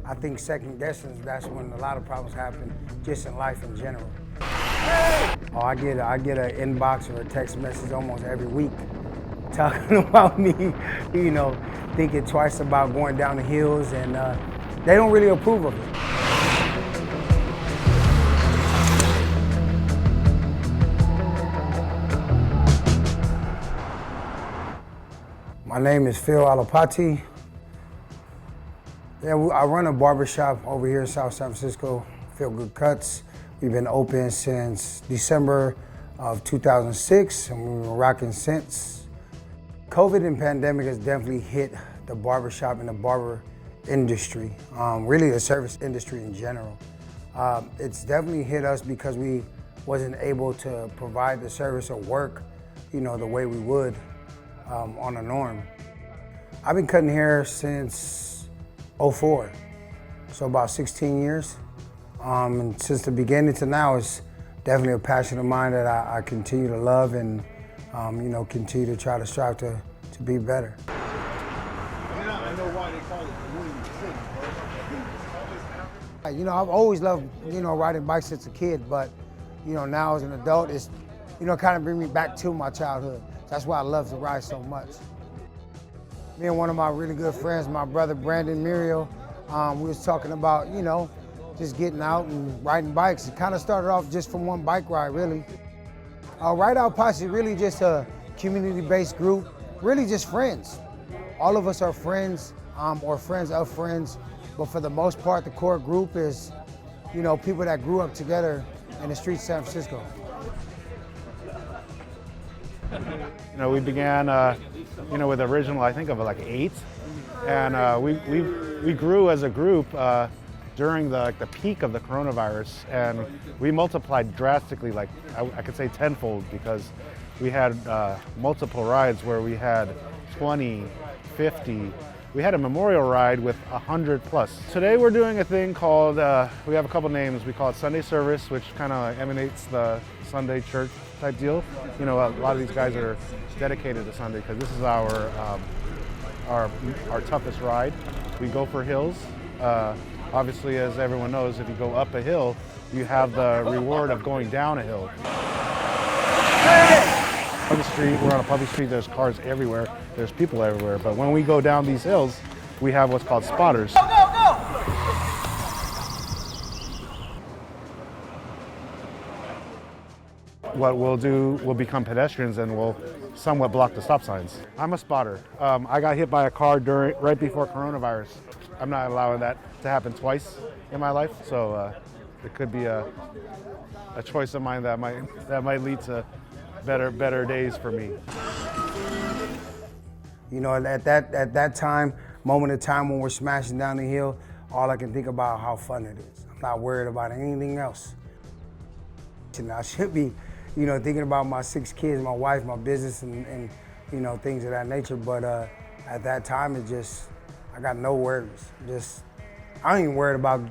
I think second guessing, that's when a lot of problems happen just in life in general. Oh, I get an inbox or a text message almost every week talking about me, thinking twice about going down the hills, and they don't really approve of it. My name is Phil Alapati. Yeah, I run a barbershop over here in South San Francisco, Feel Good Cuts. We've been open since December of 2006, and we've been rocking since. COVID and pandemic has definitely hit the barbershop and the barber industry, really the service industry in general. It's definitely hit us because we wasn't able to provide the service or work, the way we would on a norm. I've been cutting hair since '04, so about 16 years. And since the beginning to now, it's definitely a passion of mine that I continue to love and, continue to try to strive to be better. I know why they call it the Winning City. I've always loved, riding bikes since a kid, but, now as an adult, it's, kind of bring me back to my childhood. That's why I love to ride so much. Me and one of my really good friends, my brother Brandon Muriel, we was talking about, just getting out and riding bikes. It kind of started off just from one bike ride, really. Ride Out Posse, really just a community-based group, really just friends. All of us are friends or friends of friends, but for the most part, the core group is, people that grew up together in the streets of San Francisco. We began, with the original, I think of like 8, and we grew as a group during the peak of the coronavirus, and we multiplied drastically, like I could say tenfold, because we had multiple rides where we had 20, 50. We had a memorial ride with 100 plus. Today we're doing a thing called, we have a couple names. We call it Sunday Service, which kind of emanates the Sunday church type deal. A lot of these guys are dedicated to Sunday because this is our toughest ride. We go for hills. Obviously, as everyone knows, if you go up a hill, you have the reward of going down a hill. We're on a public street, there's cars everywhere, there's people everywhere, but when we go down these hills, we have what's called spotters. Go, go, go! What we'll do, we'll become pedestrians and we'll somewhat block the stop signs. I'm a spotter. I got hit by a car right before coronavirus. I'm not allowing that to happen twice in my life, so it could be a choice of mine that might lead to better days for me. At that time, moment of time when we're smashing down the hill, all I can think about how fun it is. I'm not worried about anything else. And I should be, thinking about my 6 kids, my wife, my business, and things of that nature. But at that time, I got no worries. I ain't even worried about,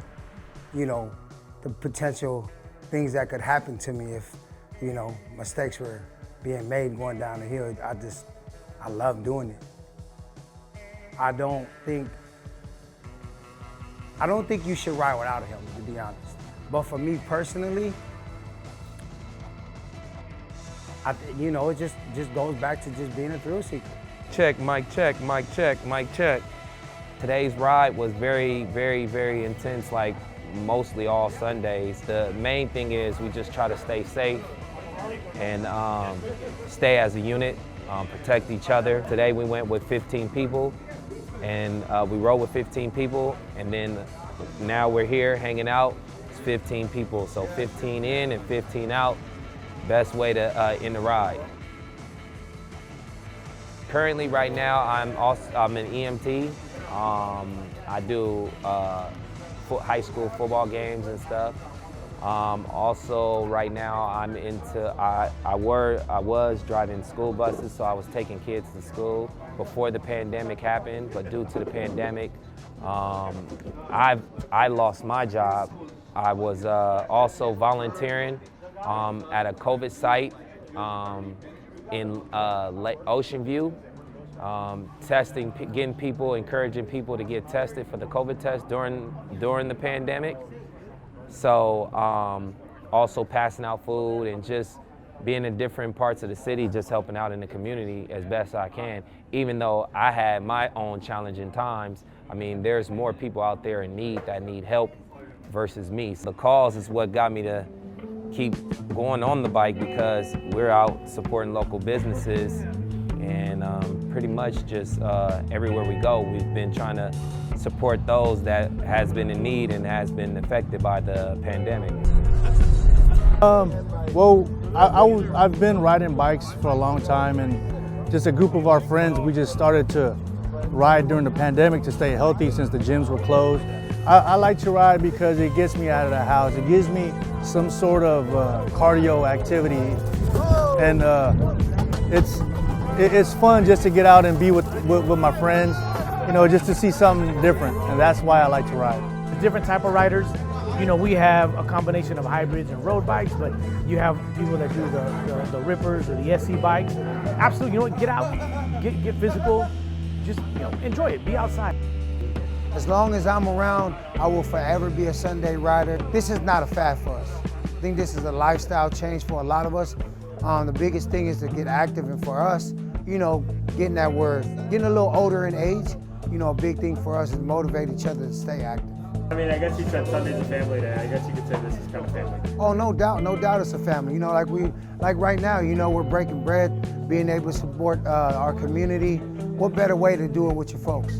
the potential things that could happen to me if, mistakes were being made going down the hill. I love doing it. I don't think you should ride without a helmet, to be honest. But for me personally, it just goes back to just being a thrill seeker. Check, mic check, mic check, mic check. Today's ride was very, very, very intense, like mostly all Sundays. The main thing is we just try to stay safe and stay as a unit, protect each other. Today we went with 15 people, and we rode with 15 people, and then now we're here hanging out. It's 15 people, so 15 in and 15 out. Best way to end the ride. Currently, right now, I'm an EMT. I do high school football games and stuff. Also, right now, I'm into, I was driving school buses, so I was taking kids to school before the pandemic happened, but due to the pandemic, I lost my job. I was also volunteering at a COVID site in Ocean View, testing, getting people, encouraging people to get tested for the COVID test during the pandemic. So also passing out food and just being in different parts of the city, just helping out in the community as best I can. Even though I had my own challenging times, I mean, there's more people out there in need that need help versus me. So the cause is what got me to keep going on the bike, because we're out supporting local businesses, and pretty much just everywhere we go, we've been trying to support those that has been in need and has been affected by the pandemic. Well, I've been riding bikes for a long time, and just a group of our friends, we just started to ride during the pandemic to stay healthy since the gyms were closed. I like to ride because it gets me out of the house. It gives me some sort of cardio activity, and it's fun just to get out and be with my friends, you know, just to see something different, and that's why I like to ride. Different type of riders. You know, we have a combination of hybrids and road bikes, but you have people that do the rippers or the SC bikes. Absolutely, you know what, get out, get physical, just, you know, enjoy it, be outside. As long as I'm around, I will forever be a Sunday rider. This is not a fad for us. I think this is a lifestyle change for a lot of us. The biggest thing is to get active, and for us, you know, getting a little older in age, you know, a big thing for us is motivate each other to stay active. I mean, I guess you said Sunday's a family day. I guess you could say this is kind of family. Oh, no doubt it's a family. You know, like right now, you know, we're breaking bread, being able to support our community. What better way to do it with your folks?